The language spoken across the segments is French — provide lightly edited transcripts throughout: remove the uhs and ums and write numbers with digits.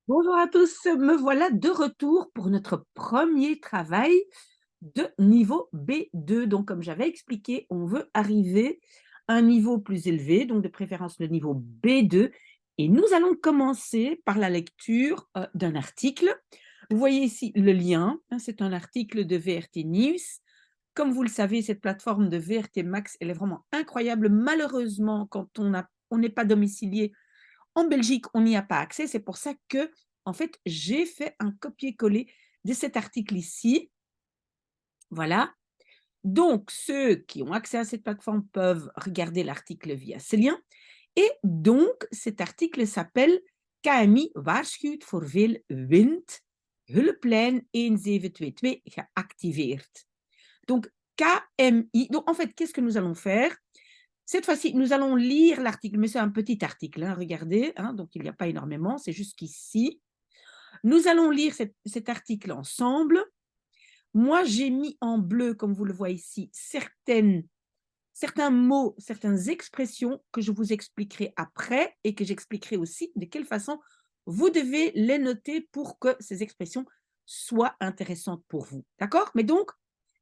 Bonjour à tous, me voilà de retour pour notre premier travail de niveau B2. Donc, comme j'avais expliqué, on veut arriver à un niveau plus élevé, donc de préférence le niveau B2. Et nous allons commencer par la lecture d'un article. Vous voyez ici le lien, hein, c'est un article de VRT News. Comme vous le savez, cette plateforme de VRT Max, elle est vraiment incroyable. Malheureusement, quand on n'est pas domicilié en Belgique, on n'y a pas accès. C'est pour ça que, en fait, j'ai fait un copier-coller de cet article ici. Voilà. Donc, ceux qui ont accès à cette plateforme peuvent regarder l'article via ce lien. Et donc, cet article s'appelle KMI waarschuwt voor veel wind, hulplijn 1722 geactiveerd. Donc, KMI. Donc, en fait, qu'est-ce que nous allons faire? Cette fois-ci, nous allons lire l'article, mais c'est un petit article, hein, regardez, hein, donc il n'y a pas énormément, c'est jusqu'ici. Nous allons lire cet article ensemble. Moi, j'ai mis en bleu, comme vous le voyez ici, certains mots, certaines expressions que je vous expliquerai après et que j'expliquerai aussi de quelle façon vous devez les noter pour que ces expressions soient intéressantes pour vous. D'accord? Mais donc,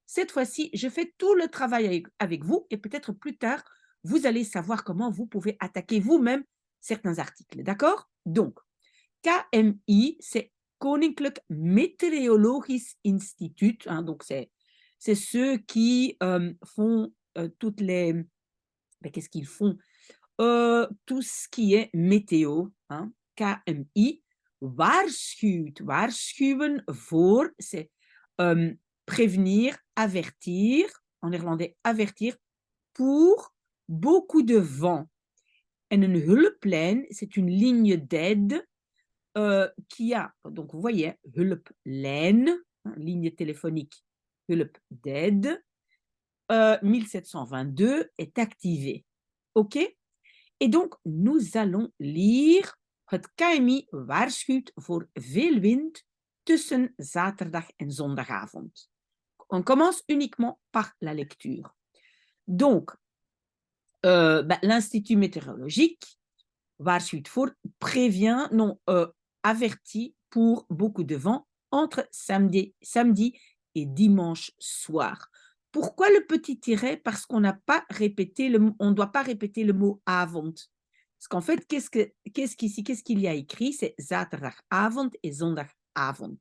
cette fois-ci, je fais tout le travail avec vous et peut-être plus tard, vous allez savoir comment vous pouvez attaquer vous-même certains articles. D'accord? Donc, KMI, c'est Koninklijk Meteorologisch Instituut. Hein, donc, c'est ceux qui font toutes les... Ben, qu'est-ce qu'ils font? Tout ce qui est météo. Hein, KMI. Waarschuwt. Waarschuwen voor, c'est prévenir, avertir. En néerlandais, avertir. Pour beaucoup de vent. En een hulplijn, c'est une ligne d'aide qui a, donc vous voyez, hulplijn, hein, ligne téléphonique, hulp d'aide, 1722 est activée. OK? Et donc, nous allons lire het KMI waarschuwt voor veel wind tussen zaterdag en zondagavond. On commence uniquement par la lecture. Donc, l'Institut météorologique waarschuwt voor, prévient, non, avertit pour beaucoup de vent entre samedi et dimanche soir. Pourquoi le petit tiret? Parce qu'on n'a pas répété on ne doit pas répéter le mot avond. Parce qu'en fait, qu'est-ce qu'il y a écrit? C'est zaterdagavond et zondagavond.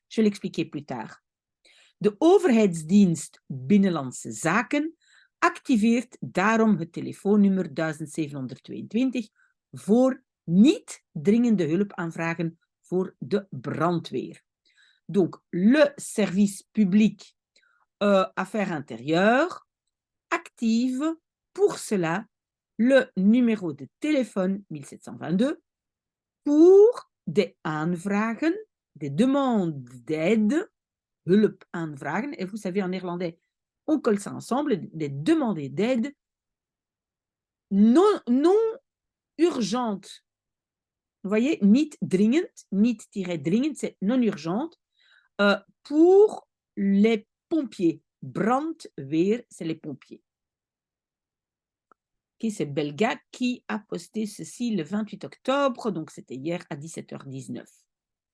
Je vais l'expliquer plus tard. De Overheidsdienst Binnenlandse Zaken activeert daarom het telefoonnummer 1722 voor niet dringende hulpaanvragen voor de brandweer. Donc, le service public affaires intérieures active pour cela le numéro de téléphone 1722 pour des aanvragen, des demandes d'aide, hulpaanvragen. Et vous savez, en néerlandais, on colle ça ensemble, des demandes d'aide non urgentes. Vous voyez, niet dringend, niet-dringend, c'est non urgente. Pour les pompiers. Brandweer, c'est les pompiers. Okay, c'est Belga qui a posté ceci le 28 octobre, donc c'était hier à 17h19.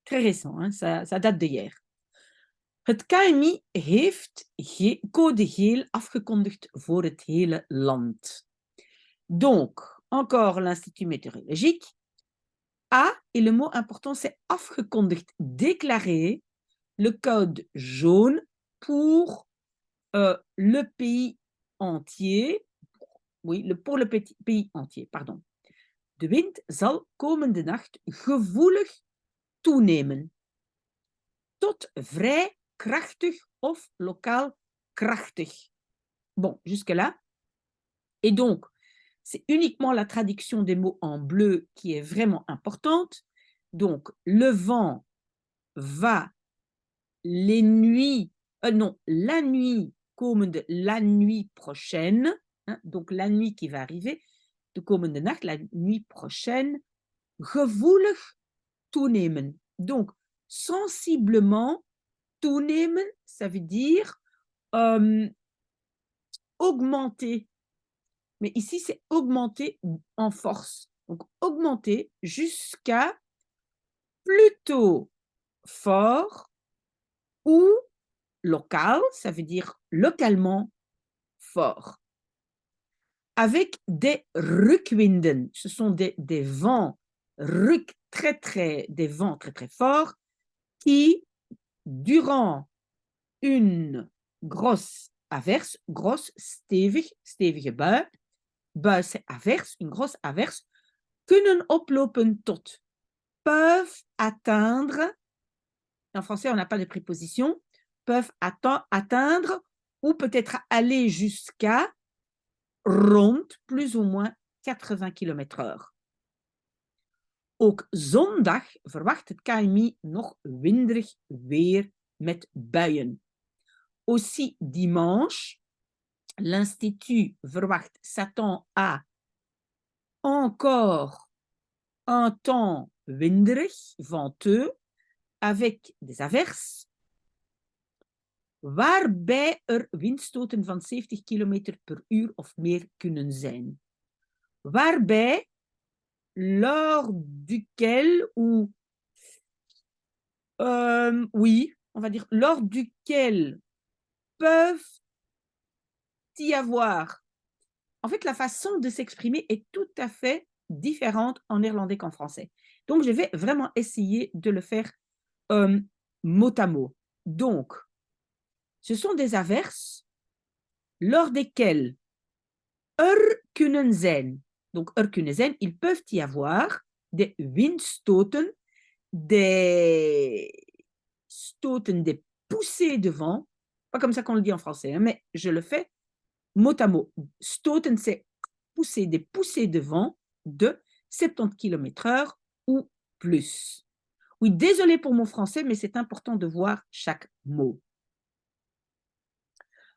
Très récent, hein, ça date d'hier. Het KMI heeft code geel afgekondigd voor het hele land. Donc, encore l'Institut météorologique a, et le mot important c'est afgekondigd, déclaré le code jaune pour le pays entier. Oui, pour le pays entier, pardon. De wind zal komende nacht gevoelig toenemen. Tot vrij krachtig of lokaal krachtig. Bon, jusque-là. Et donc, c'est uniquement la traduction des mots en bleu qui est vraiment importante. Donc, le vent va les nuits, non, la nuit komende, la nuit prochaine, hein, donc la nuit qui va arriver, de komende nacht, la nuit prochaine, gevoelig toenemen. Donc, sensiblement toenemen, ça veut dire augmenter. Mais ici, c'est augmenter en force. Donc, augmenter jusqu'à plutôt fort ou local, ça veut dire localement fort. Avec des rukwinden, ce sont des vents ruk des vents très très forts qui, durant une grosse averse, grosse, stevige bui c'est averse, une grosse averse, kunnen oplopen tot, peuvent atteindre, en français on n'a pas de préposition, peuvent atteindre ou peut-être aller jusqu'à rond plus ou moins 80 km/h. Ook zondag verwacht het KMI nog winderig weer met buien. Aussi dimanche, l'Institut verwacht s'attend à encore un temps winderig, venteux, avec des averses, waarbij windstoten van 70 km per uur of meer kunnen zijn. Waarbij, lors duquel, ou oui, on va dire, lors duquel peuvent y avoir. En fait, la façon de s'exprimer est tout à fait différente en néerlandais qu'en français. Donc, je vais vraiment essayer de le faire mot à mot. Donc, ce sont des averses lors desquelles kunnen zijn. Donc, kunnen zijn, ils peuvent y avoir des windstoten, des stoten, des poussées de vent. Pas comme ça qu'on le dit en français, hein, mais je le fais mot à mot. Stoten, c'est pousser, des poussées de vent de 70 km/h ou plus. Oui, désolé pour mon français, mais c'est important de voir chaque mot.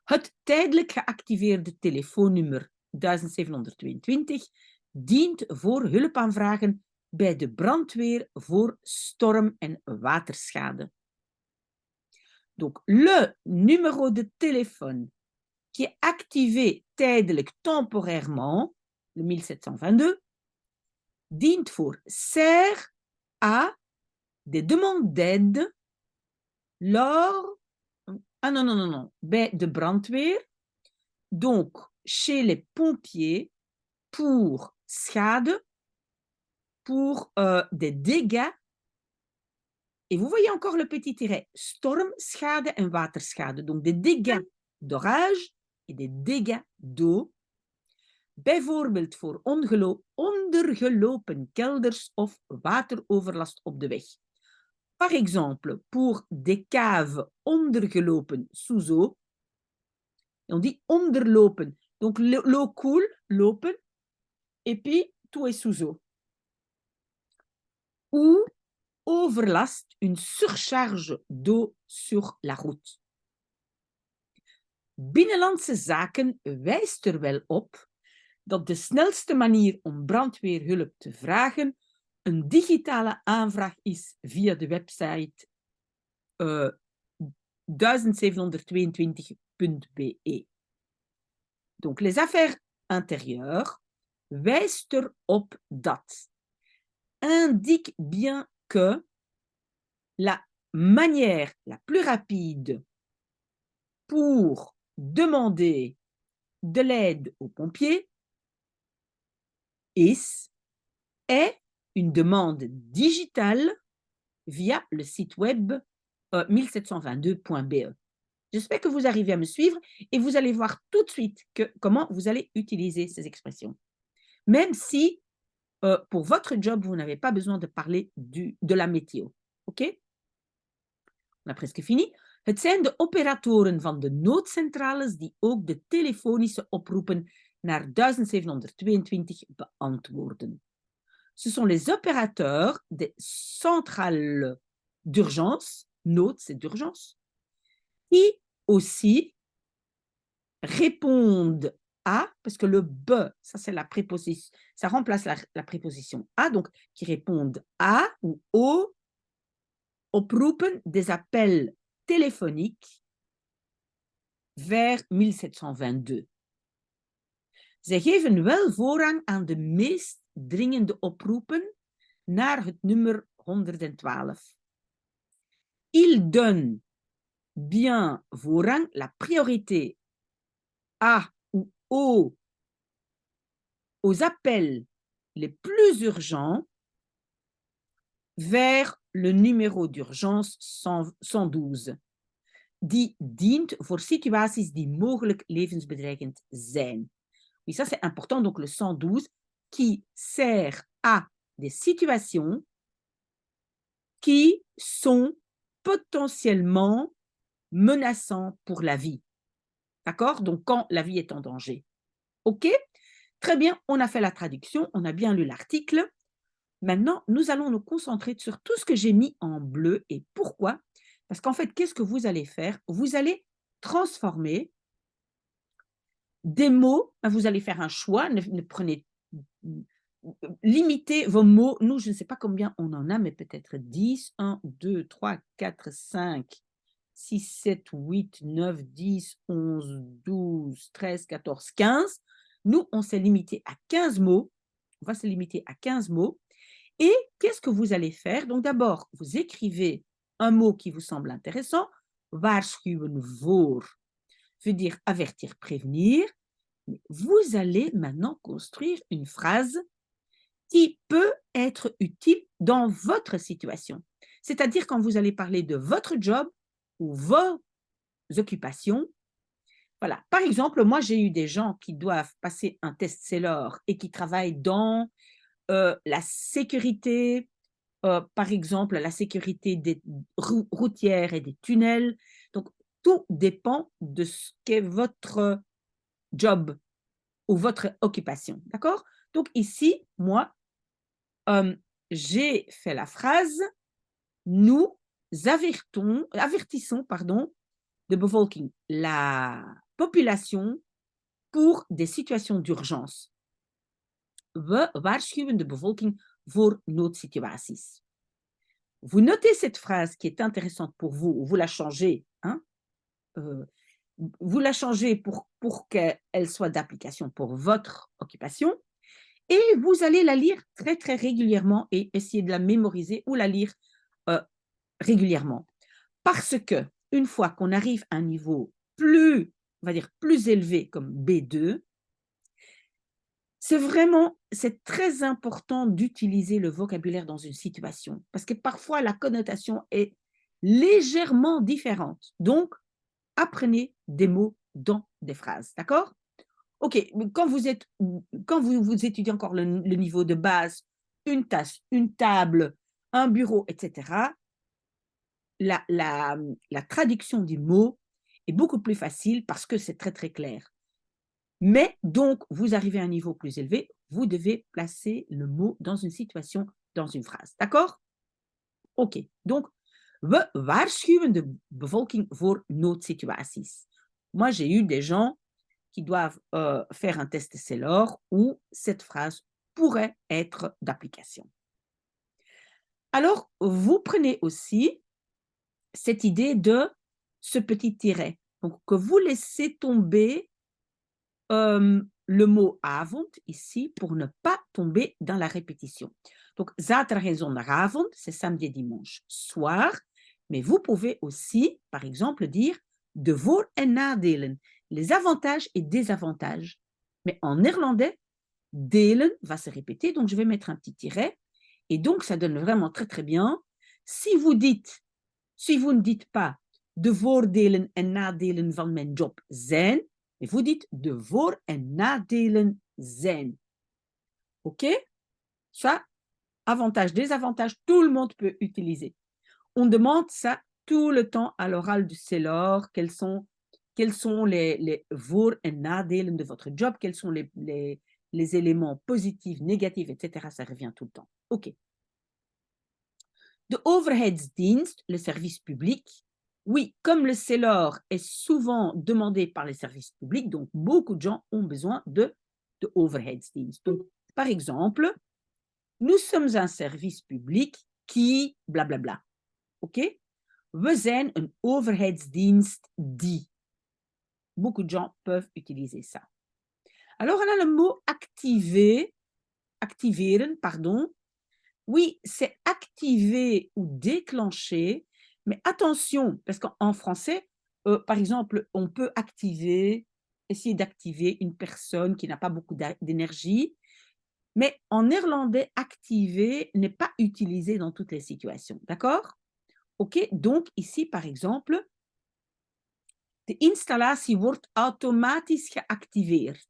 Het tijdelijk geactiveerde telefoonnummer 1722 dient voor hulpaanvragen bij de brandweer voor storm- en waterschade. Donc, le numéro de téléphone qui est activé tijdelijk, temporairement, le 1722, dient voor, sert à des demandes d'aide lors, bij de brandweer, donc chez les pompiers, pour schade, pour des dégâts. Et vous voyez encore le petit tiret, storm, schade en waterschade. Donc des dégâts d'orage et des dégâts d'eau. Bijvoorbeeld voor ondergelopen kelders of wateroverlast op de weg. Par exemple, pour des caves ondergelopen sous eau. On dit onderlopen. Donc l'eau coule, lopen, et puis tout est sous eau. Ou overlast, une surcharge d'eau sur la route. Binnenlandse Zaken wijst er wel op dat de snelste manier om brandweerhulp te vragen een digitale aanvraag is via de website 1722.be. Donc, les affaires intérieures wijst erop dat. Indique bien que la manière la plus rapide pour demander de l'aide aux pompiers est une demande digitale via le site web 1722.be. J'espère que vous arrivez à me suivre et vous allez voir tout de suite comment vous allez utiliser ces expressions. Même si, pour votre job, vous n'avez pas besoin de parler de la météo. OK? On a presque fini. Het zijn de operatoren van de noodcentrales die ook de telefonische oproepen naar 1722 beantwoorden. Ce sont les opérateurs des centrales d'urgence, nood c'est d'urgence, qui aussi répondent à, parce que le be, ça c'est la préposition, ça remplace la préposition à, donc qui répondent à ou au oproepen des appels téléphoniques vers 1722. Zij geven wel voorrang aan de meest dringende oproepen naar het nummer 112. Il donne bien voorrang, la priorité à ou aux appels les plus urgents vers le numéro d'urgence 112, die dient voor situaties die mogelijk levensbedreigend zijn. Oui, ça c'est important, donc le 112 qui sert à des situations qui sont potentiellement menaçantes pour la vie. D'accord? Donc quand la vie est en danger. OK? Très bien, on a fait la traduction, on a bien lu l'article. Maintenant, nous allons nous concentrer sur tout ce que j'ai mis en bleu et pourquoi? Parce qu'en fait, qu'est-ce que vous allez faire? Vous allez transformer des mots, vous allez faire un choix, ne prenez limitez vos mots. Nous, je ne sais pas combien on en a, mais peut-être 10, 1, 2, 3, 4, 5, 6, 7, 8, 9, 10, 11, 12, 13, 14, 15. Nous, on s'est limité à 15 mots. On va se limiter à 15 mots. Et qu'est-ce que vous allez faire? Donc d'abord, vous écrivez un mot qui vous semble intéressant. Waarschuwen voor veut dire avertir, prévenir. Vous allez maintenant construire une phrase qui peut être utile dans votre situation. C'est-à-dire quand vous allez parler de votre job ou vos occupations. Voilà. Par exemple, moi, j'ai eu des gens qui doivent passer un test Sailor et qui travaillent dans la sécurité, par exemple, la sécurité des routières et des tunnels. Donc, tout dépend de ce qu'est votre job ou votre occupation. D'accord? Donc, ici, moi, j'ai fait la phrase nous avertissons de bevolking, la population pour des situations d'urgence. We waarschuwen de bevolking voor noodsituaties. Vous notez cette phrase qui est intéressante pour vous, vous la changez, hein, vous la changez pour qu'elle soit d'application pour votre occupation et vous allez la lire très, très régulièrement et essayer de la mémoriser ou la lire régulièrement. Parce que une fois qu'on arrive à un niveau plus, on va dire, plus élevé comme B2, c'est très important d'utiliser le vocabulaire dans une situation parce que parfois la connotation est légèrement différente. Donc, apprenez des mots dans des phrases, d'accord? OK, quand vous étudiez encore le niveau de base, une tasse, une table, un bureau, etc., la traduction des mots est beaucoup plus facile parce que c'est très, très clair. Mais donc, vous arrivez à un niveau plus élevé, vous devez placer le mot dans une situation, dans une phrase. D'accord? OK. Donc, we waarschuwen de bevolking voor noodsituaties. Moi, j'ai eu des gens qui doivent faire un test Sailor où cette phrase pourrait être d'application. Alors, vous prenez aussi cette idée de ce petit tiret. Donc, que vous laissez tomber le mot avond ici pour ne pas tomber dans la répétition. Donc, zaterdag en zondagavond, c'est samedi et dimanche soir. Mais vous pouvez aussi, par exemple, dire de voor- en nadelen, les avantages et désavantages. Mais en néerlandais, delen va se répéter, donc je vais mettre un petit tiret. Et donc, ça donne vraiment très, très bien. Si vous ne dites pas de voordelen en nadelen van mijn job zijn, mais vous dites de voor- en nadelen zijn. OK? Ça, avantage, désavantage, tout le monde peut utiliser. On demande ça tout le temps à l'oral du Sailor. Quels sont les voor- en nadelen de votre job? Quels sont les éléments positifs, négatifs, etc. Ça revient tout le temps. OK. De overheidsdienst, le service public. Oui, comme le Sailor est souvent demandé par les services publics, donc beaucoup de gens ont besoin de overheidsdienst. Donc, par exemple, nous sommes un service public qui blablabla. OK? We zijn een overheidsdienst die. Beaucoup de gens peuvent utiliser ça. Alors, on a le mot activer, activeren, pardon. Oui, c'est activer ou déclencher, mais attention, parce qu'en français, par exemple, on peut essayer d'activer une personne qui n'a pas beaucoup d'énergie, mais en néerlandais, activer n'est pas utilisé dans toutes les situations, d'accord? OK, donc ici, par exemple, de installatie wordt automatisch geactiveerd.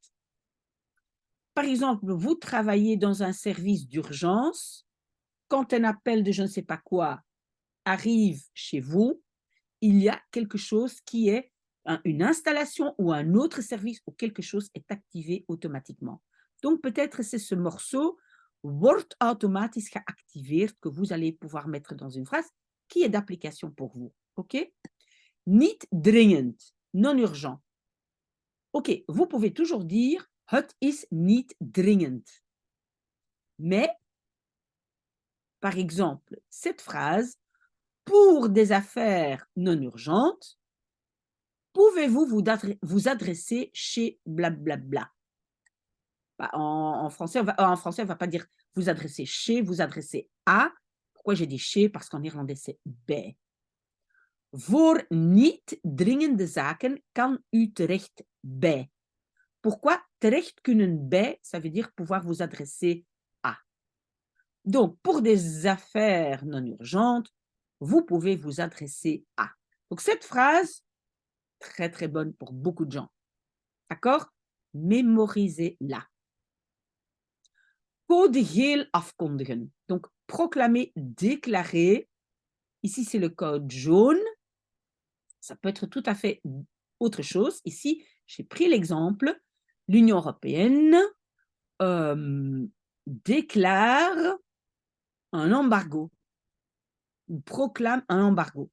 Par exemple, vous travaillez dans un service d'urgence, quand un appel de je ne sais pas quoi arrive chez vous, il y a quelque chose qui est une installation ou un autre service ou quelque chose est activé automatiquement. Donc peut-être c'est ce morceau wordt automatisch geactiveerd que vous allez pouvoir mettre dans une phrase qui est d'application pour vous. OK? Niet dringend, non urgent. OK, vous pouvez toujours dire het is niet dringend. Mais, par exemple, cette phrase, pour des affaires non urgentes, pouvez-vous vous adresser chez blablabla? Bah, en français, on va pas dire vous adresser chez, vous adresser à. Pourquoi j'ai dit chez? Parce qu'en néerlandais, c'est bij. Voor niet dringende zaken kan u terecht bij. Pourquoi terecht kunnen bij? Ça veut dire pouvoir vous adresser à. Donc, pour des affaires non urgentes, vous pouvez vous adresser à. Donc, cette phrase, très très bonne pour beaucoup de gens. D'accord? Mémorisez-la. Code geel afkondigen. Donc, proclamer, déclarer. Ici, c'est le code jaune. Ça peut être tout à fait autre chose. Ici, j'ai pris l'exemple. L'Union européenne déclare un embargo, ou proclame un embargo.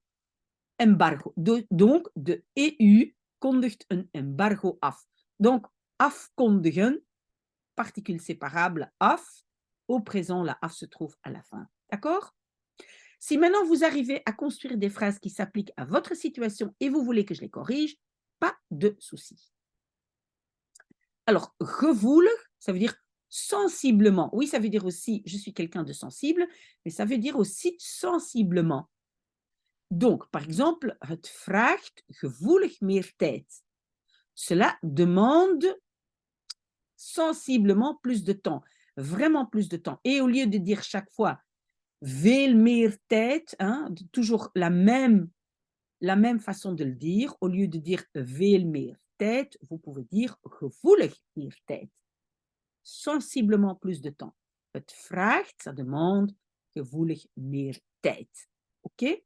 Embargo. Donc, de EU kondigt een embargo af. Donc, afkondigen, particule séparable, af. Au présent, la af se trouve à la fin. D'accord? Si maintenant vous arrivez à construire des phrases qui s'appliquent à votre situation et vous voulez que je les corrige, pas de souci. Alors, gevoelig, ça veut dire sensiblement. Oui, ça veut dire aussi je suis quelqu'un de sensible, mais ça veut dire aussi sensiblement. Donc, par exemple, het vraagt gevoelig meer tijd. Cela demande sensiblement plus de temps, vraiment plus de temps. Et au lieu de dire chaque fois veel meer tijd, hein, toujours la même façon de le dire, au lieu de dire veel meer tijd, vous pouvez dire gevoelig meer tijd. Sensiblement plus de temps. Het vraagt, ça demande gevoelig meer tijd. OK?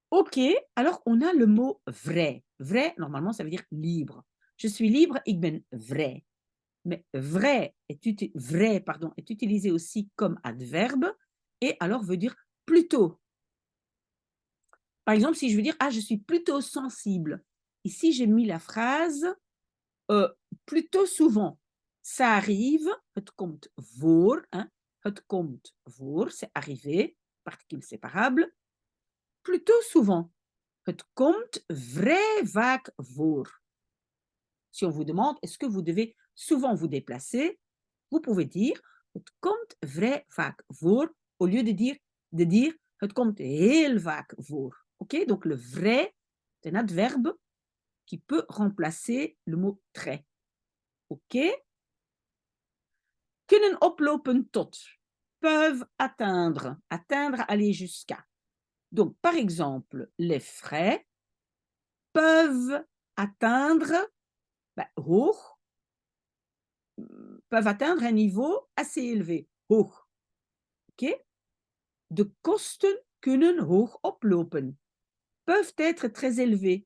OK, alors on a le mot vrai. Vrai, normalement, ça veut dire libre. Je suis libre, ik ben vrij. Mais vrai est utilisé aussi comme adverbe et alors veut dire plutôt. Par exemple, si je veux dire ah, je suis plutôt sensible. Ici, j'ai mis la phrase plutôt souvent. Ça arrive, het komt voor, hein, het komt voor, c'est arrivé, particule séparable, plutôt souvent. Het komt vrij vaak voor. Si on vous demande, est-ce que vous devez souvent vous déplacer, vous pouvez dire, het komt vrij vaak voor, au lieu de dire, het komt heel vaak voor. OK? Donc le vrai, c'est un adverbe qui peut remplacer le mot très. OK? Kunnen oplopen tot. Peuvent atteindre. Atteindre, aller jusqu'à. Donc, par exemple, les frais peuvent atteindre, hoog, peuvent atteindre un niveau assez élevé. Hoog. OK? De kosten kunnen hoog oplopen. Peuvent être très élevés.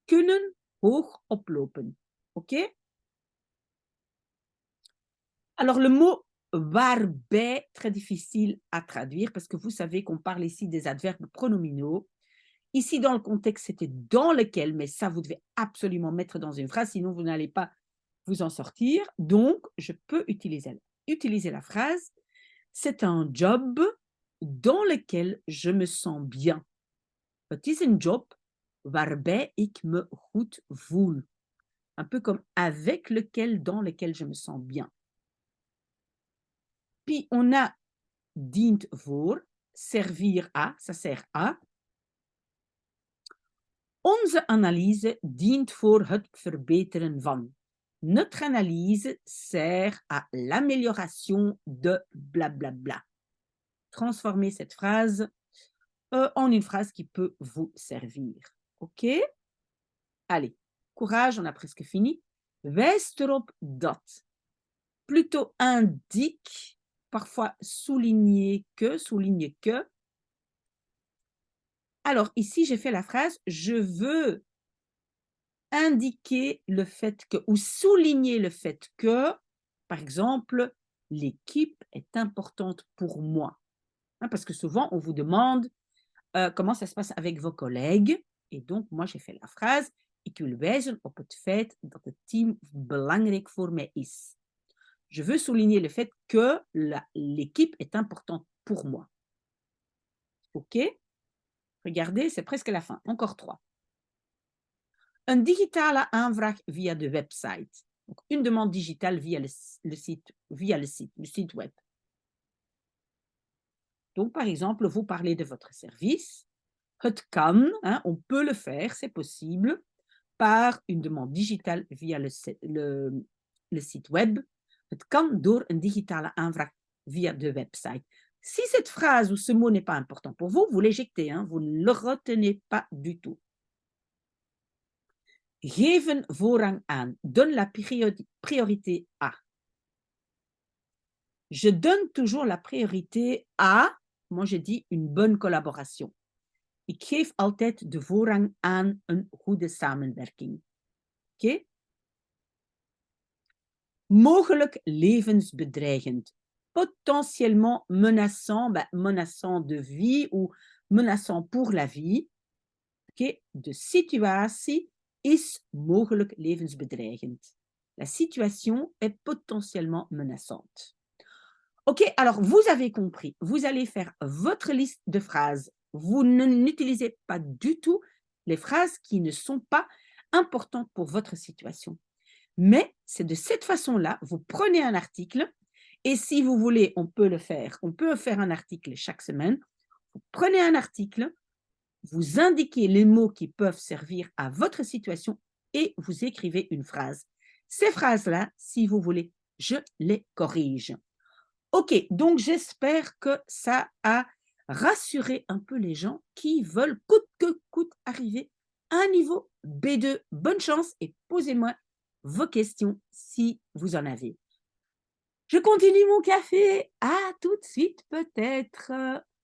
Kunnen hoog oplopen. OK? Alors, le mot waarbij, très difficile à traduire parce que vous savez qu'on parle ici des adverbes pronominaux. Ici, dans le contexte, c'était dans lequel, mais ça, vous devez absolument mettre dans une phrase, sinon vous n'allez pas vous en sortir. Donc, je peux utiliser la phrase c'est un job dans lequel je me sens bien. Het is een job waarbij ik me goed voel. Un peu comme avec lequel, dans lequel je me sens bien. Puis on a dient voor, servir à, ça sert à. Onze analyse dient voor het verbeteren van. Notre analyse sert à l'amélioration de blablabla. Transformez cette phrase en une phrase qui peut vous servir. OK? Allez, courage, on a presque fini. Wijst erop dat. Plutôt indique, parfois souligne que. Alors ici, j'ai fait la phrase « je veux indiquer le fait que » ou souligner le fait que, par exemple, l'équipe est importante pour moi. Hein, parce que souvent, on vous demande comment ça se passe avec vos collègues. Et donc, moi, j'ai fait la phrase Ik wil wijzen op het feit dat het team belangrijk voor mij is. Je veux souligner le fait que l'équipe est importante pour moi. OK? Regardez, c'est presque la fin. Encore 3. Een digitale aanvraag via de website. Donc, une demande digitale via le site web. Donc, par exemple, vous parlez de votre service. Het kan, hein, on peut le faire, c'est possible, par une demande digitale via le site web. Het kan door een digitale aanvraag via de website. Si cette phrase ou ce mot n'est pas important pour vous, vous l'éjectez, hein, vous ne le retenez pas du tout. Geven voorrang aan. Donne la priorité à. Je donne toujours la priorité à, moi je dis une bonne collaboration. Ik geef altijd de voorrang aan een goede samenwerking. Oké? Mogelijk levensbedreigend. Potentiellement menaçant, menaçant de vie ou menaçant pour la vie. Okay? De situatie is mogelijk levensbedreigend. La situation est potentiellement menaçante. Ok, alors vous avez compris. Vous allez faire votre liste de phrases. Vous n'utilisez pas du tout les phrases qui ne sont pas importantes pour votre situation. Mais c'est de cette façon-là, vous prenez un article et si vous voulez, on peut le faire. On peut faire un article chaque semaine. Vous prenez un article, vous indiquez les mots qui peuvent servir à votre situation et vous écrivez une phrase. Ces phrases-là, si vous voulez, je les corrige. Ok, donc j'espère que ça a rassuré un peu les gens qui veulent coûte que coûte arriver à un niveau B2. Bonne chance et posez-moi vos questions si vous en avez. Je continue mon café. À tout de suite peut-être.